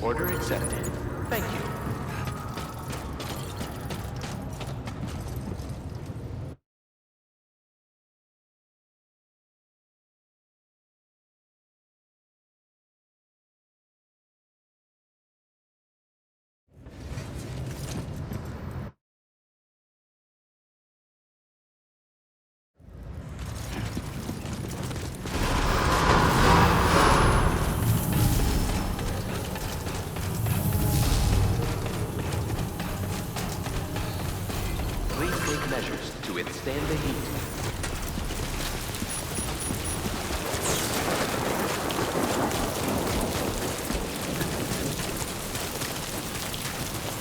Order accepted. Thank you. Measures to withstand the heat.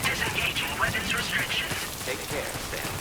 Disengaging weapons restrictions. Take care, Sam.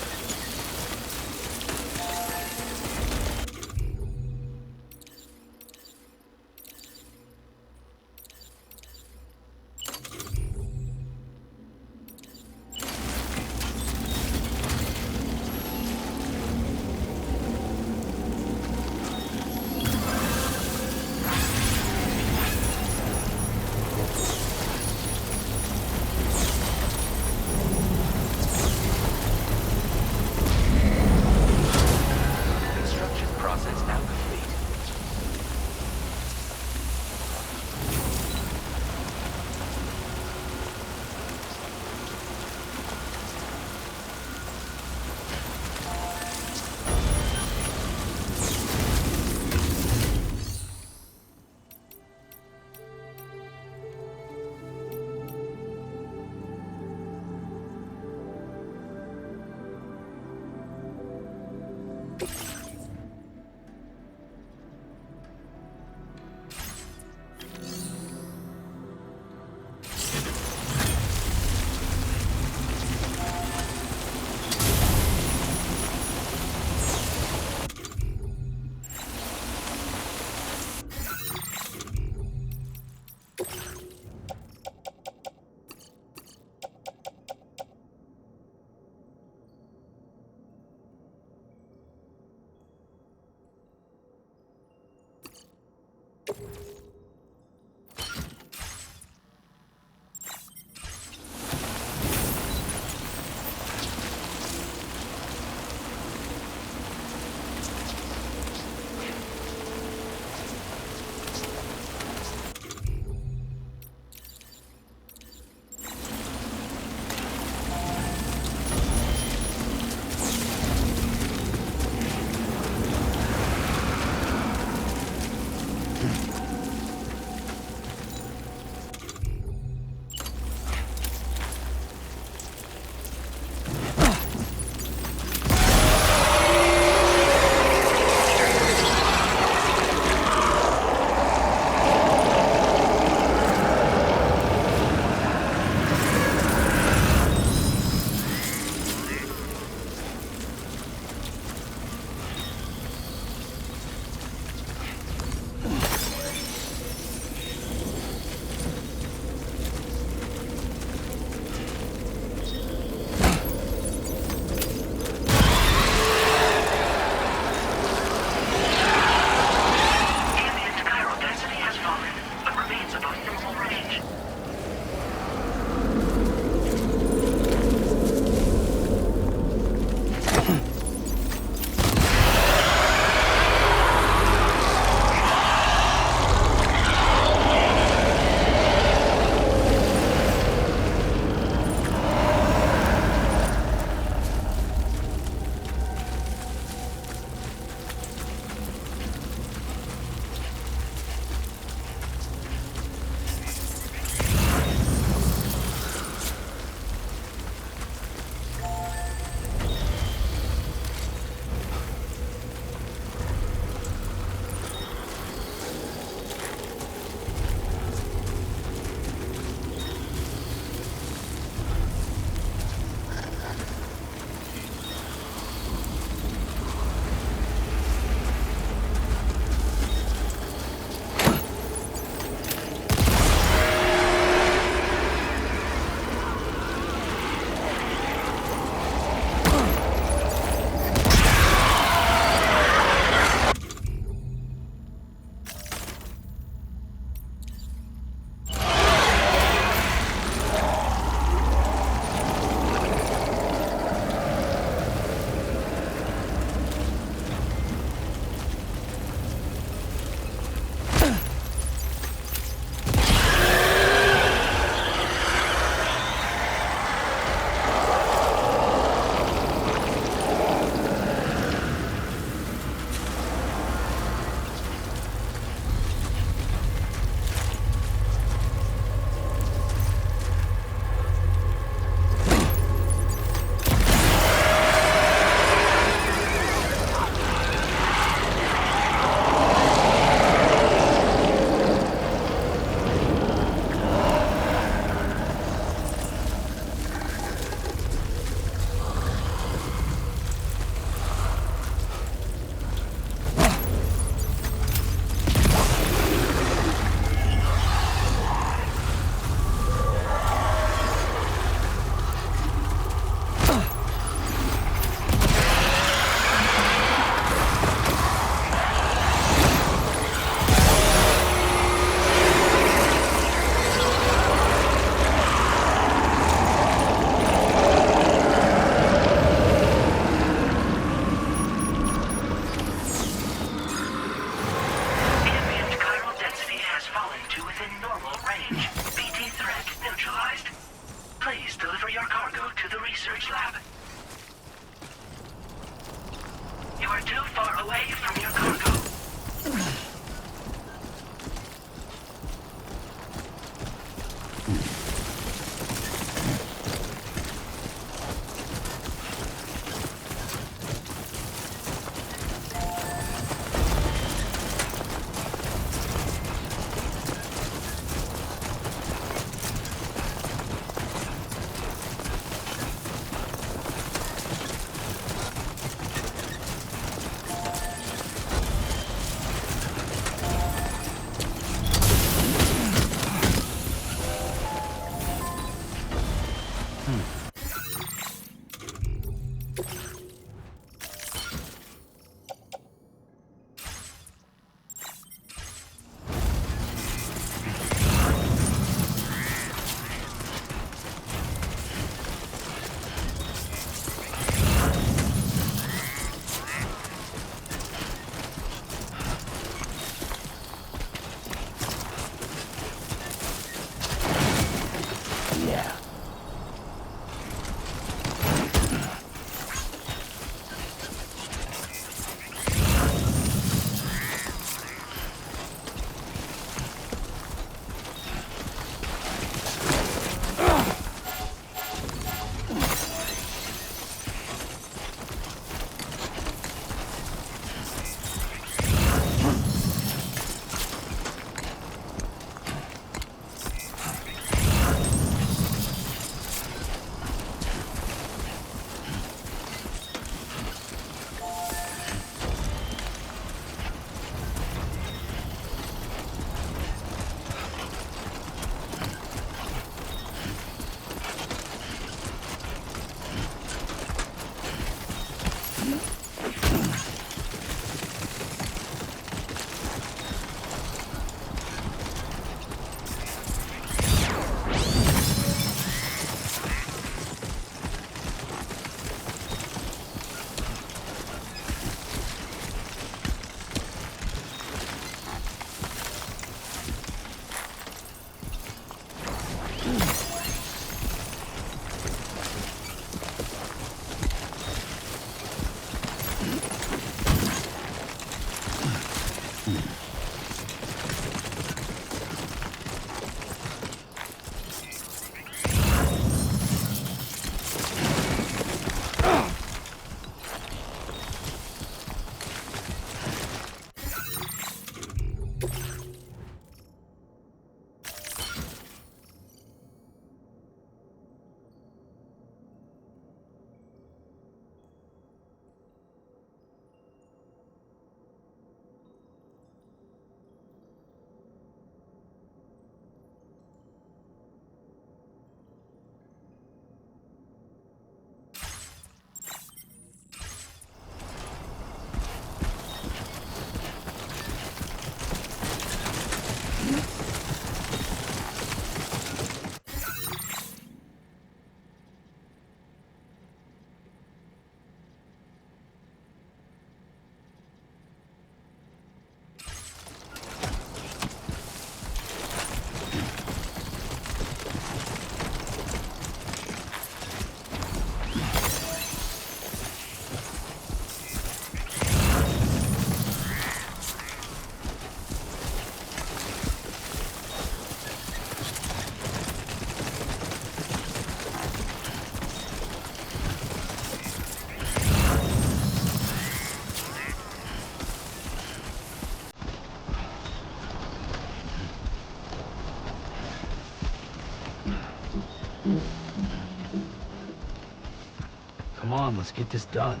Come on, let's get this done.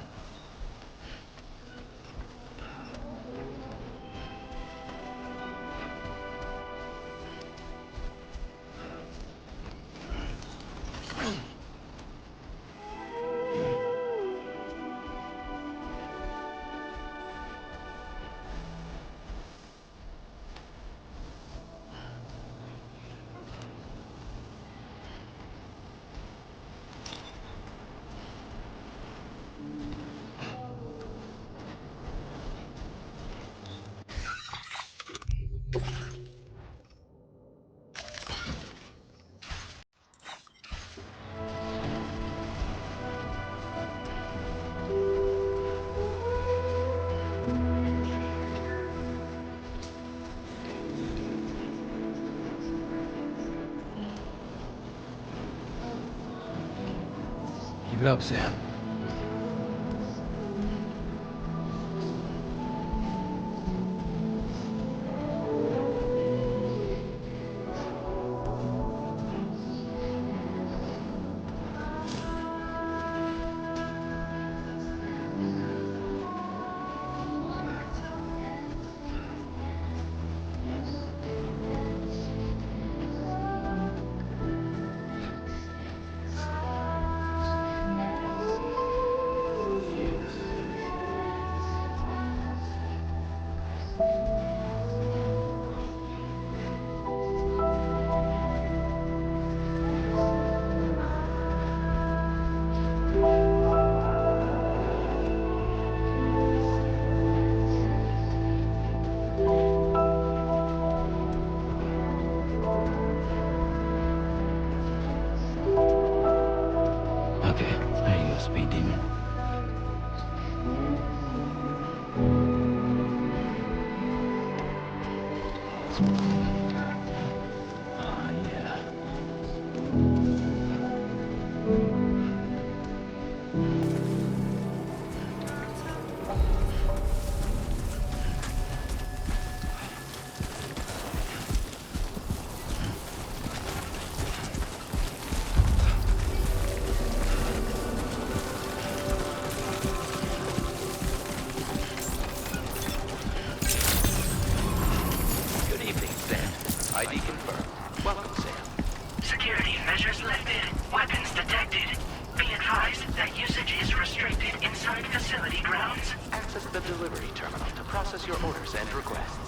Keep it up, Sam. Okay, there you go, Speed Demon. Ah, yeah. Good evening, Sam. ID confirmed. Welcome, Sam. Security measures lifted. Weapons detected. Be advised that usage is restricted inside facility grounds. Access the delivery terminal to process your orders and requests.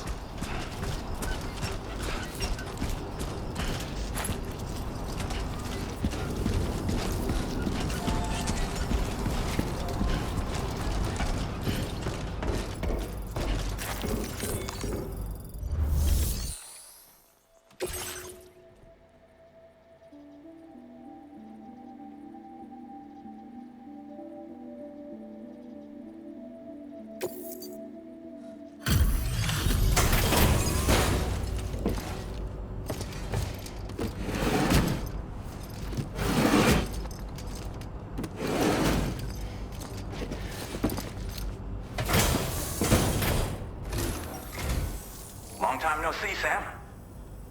Long time no see, Sam.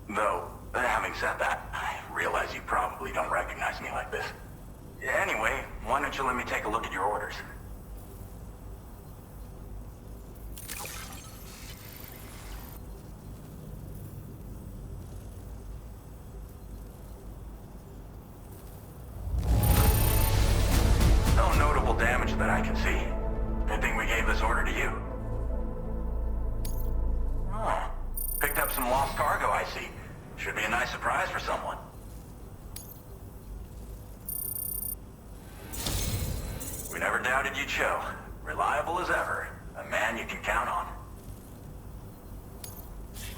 Though, having said that, I realize you probably don't recognize me like this. Anyway, why don't you let me take a look at your orders? No notable damage that I can see. Good thing we gave this order to you. Oh, picked up some lost cargo, I see. Should be a nice surprise for someone. We never doubted you'd show. Reliable as ever. A man you can count on.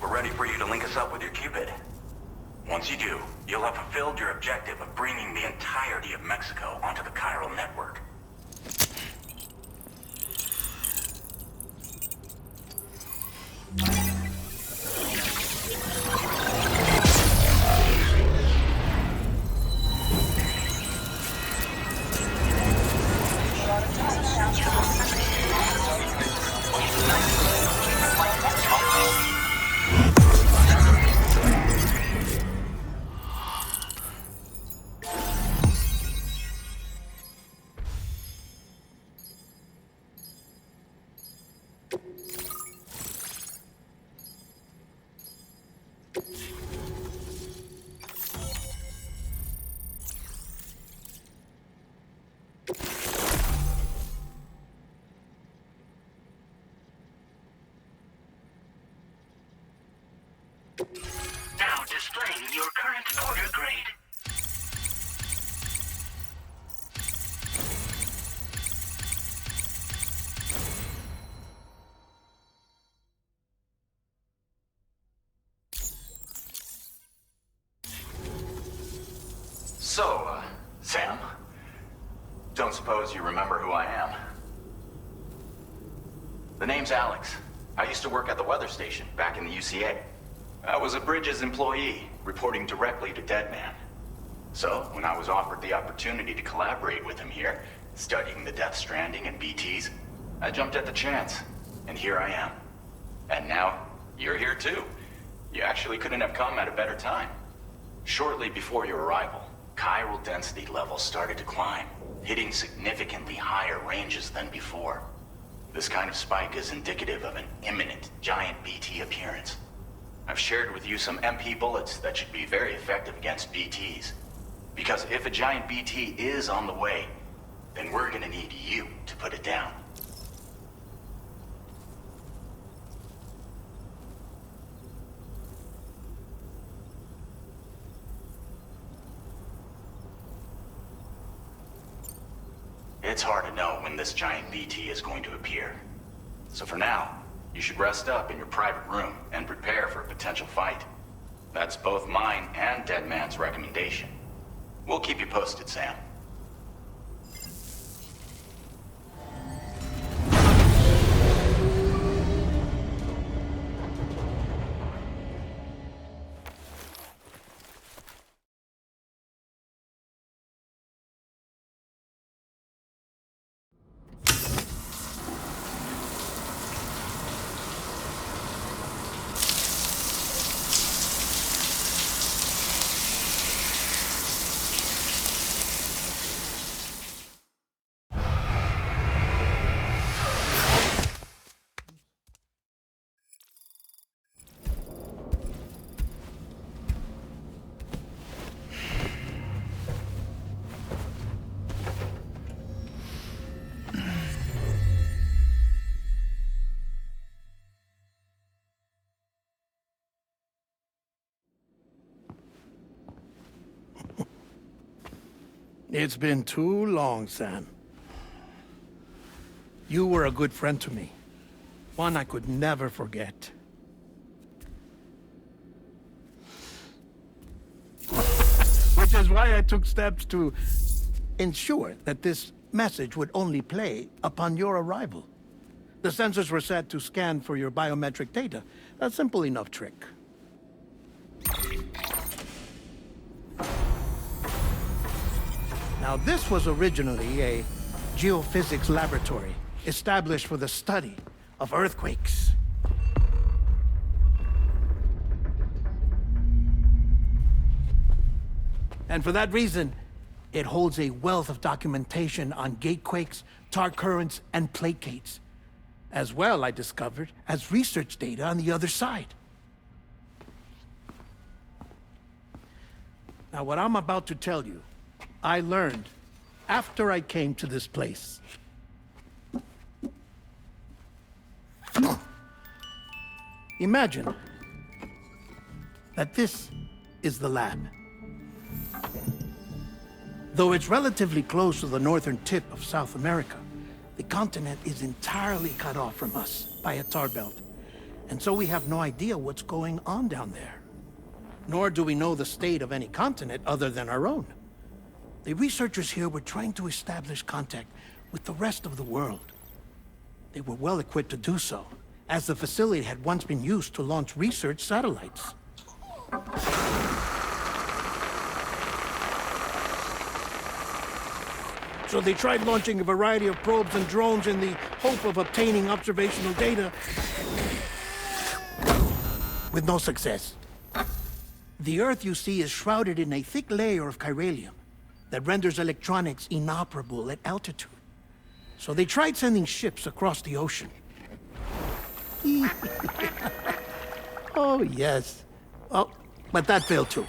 We're ready for you to link us up with your Cupid. Once you do, you'll have fulfilled your objective of bringing the entirety of Mexico onto the chiral network. Don't suppose you remember who I am? The name's Alex. I used to work at the weather station back in the UCA. I was a Bridges employee, reporting directly to Deadman. So, when I was offered the opportunity to collaborate with him here, studying the Death Stranding and BTs, I jumped at the chance, and here I am. And now, you're here too. You actually couldn't have come at a better time. Shortly before your arrival, chiral density levels started to climb, hitting significantly higher ranges than before. This kind of spike is indicative of an imminent giant BT appearance. I've shared with you some MP bullets that should be very effective against BTs. Because if a giant BT is on the way, then we're gonna need you to put it down. It's hard to know when this giant BT is going to appear. So for now, you should rest up in your private room and prepare for a potential fight. That's both mine and Deadman's recommendation. We'll keep you posted, Sam. It's been too long, Sam. You were a good friend to me. One I could never forget. Which is why I took steps to ensure that this message would only play upon your arrival. The sensors were set to scan for your biometric data. A simple enough trick. Now, this was originally a geophysics laboratory established for the study of earthquakes. And for that reason, it holds a wealth of documentation on gatequakes, tar currents, and placates. As well, I discovered, as research data on the other side. Now, what I'm about to tell you, I learned after I came to this place. Imagine that this is the lab. Though it's relatively close to the northern tip of South America, the continent is entirely cut off from us by a tar belt. And so we have no idea what's going on down there. Nor do we know the state of any continent other than our own. The researchers here were trying to establish contact with the rest of the world. They were well equipped to do so, as the facility had once been used to launch research satellites. So they tried launching a variety of probes and drones in the hope of obtaining observational data, with no success. The Earth, you see, is shrouded in a thick layer of chiralium that renders electronics inoperable at altitude. So they tried sending ships across the ocean. Oh, yes. Oh, but that failed too.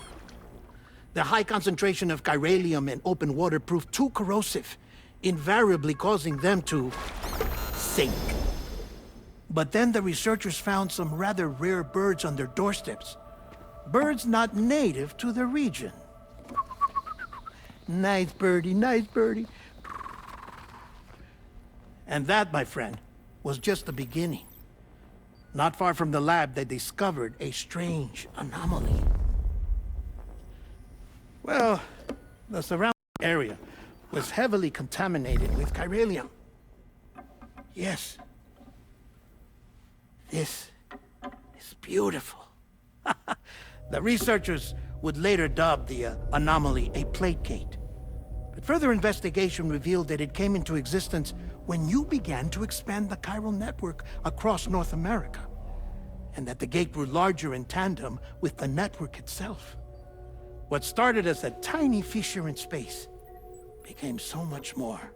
The high concentration of chiralium in open water proved too corrosive, invariably causing them to sink. But then the researchers found some rather rare birds on their doorsteps. Birds not native to the region. Nice birdie, nice birdie. And that, my friend, was just the beginning. Not far from the lab, they discovered a strange anomaly. Well, the surrounding area was heavily contaminated with chiralium. Yes. This is beautiful. The researchers would later dub the anomaly a plate gate. But further investigation revealed that it came into existence when you began to expand the chiral network across North America, and that the gate grew larger in tandem with the network itself. What started as a tiny fissure in space became so much more.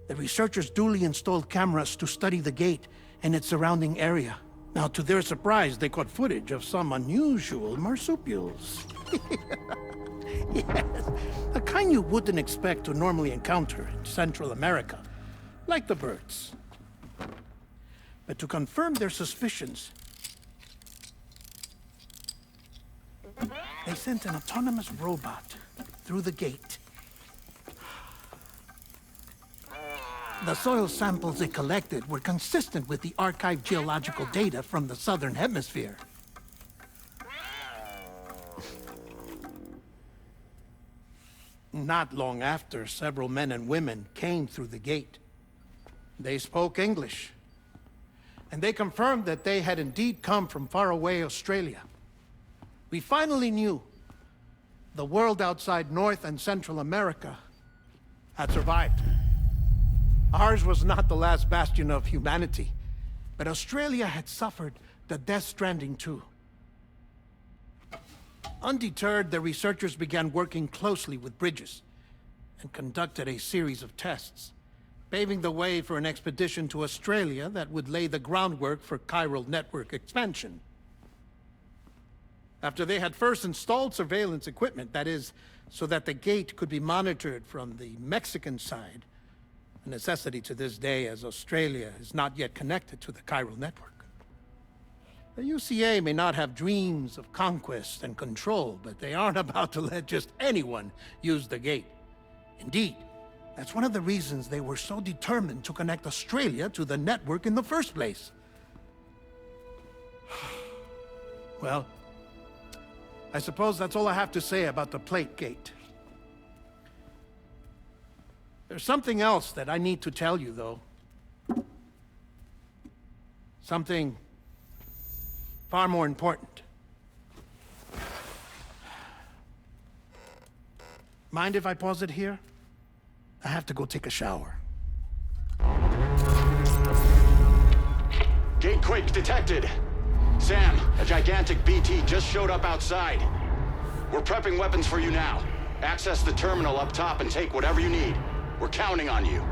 The researchers duly installed cameras to study the gate and its surrounding area. Now, to their surprise, they caught footage of some unusual marsupials. Yes, a kind you wouldn't expect to normally encounter in Central America, like the birds. But to confirm their suspicions, they sent an autonomous robot through the gate. The soil samples it collected were consistent with the archived geological data from the southern hemisphere. Not long after, several men and women came through the gate. They spoke English, and they confirmed that they had indeed come from faraway Australia. We finally knew the world outside North and Central America had survived. Ours was not the last bastion of humanity, but Australia had suffered the death stranding too. Undeterred, the researchers began working closely with Bridges and conducted a series of tests, paving the way for an expedition to Australia that would lay the groundwork for chiral network expansion. After they had first installed surveillance equipment, that is, so that the gate could be monitored from the Mexican side, a necessity to this day as Australia is not yet connected to the chiral network. The UCA may not have dreams of conquest and control, but they aren't about to let just anyone use the gate. Indeed, that's one of the reasons they were so determined to connect Australia to the network in the first place. Well, I suppose that's all I have to say about the plate gate. There's something else that I need to tell you, though. Something far more important. Mind if I pause it here? I have to go take a shower. Gate quake detected. Sam, a gigantic BT just showed up outside. We're prepping weapons for you now. Access the terminal up top and take whatever you need. We're counting on you.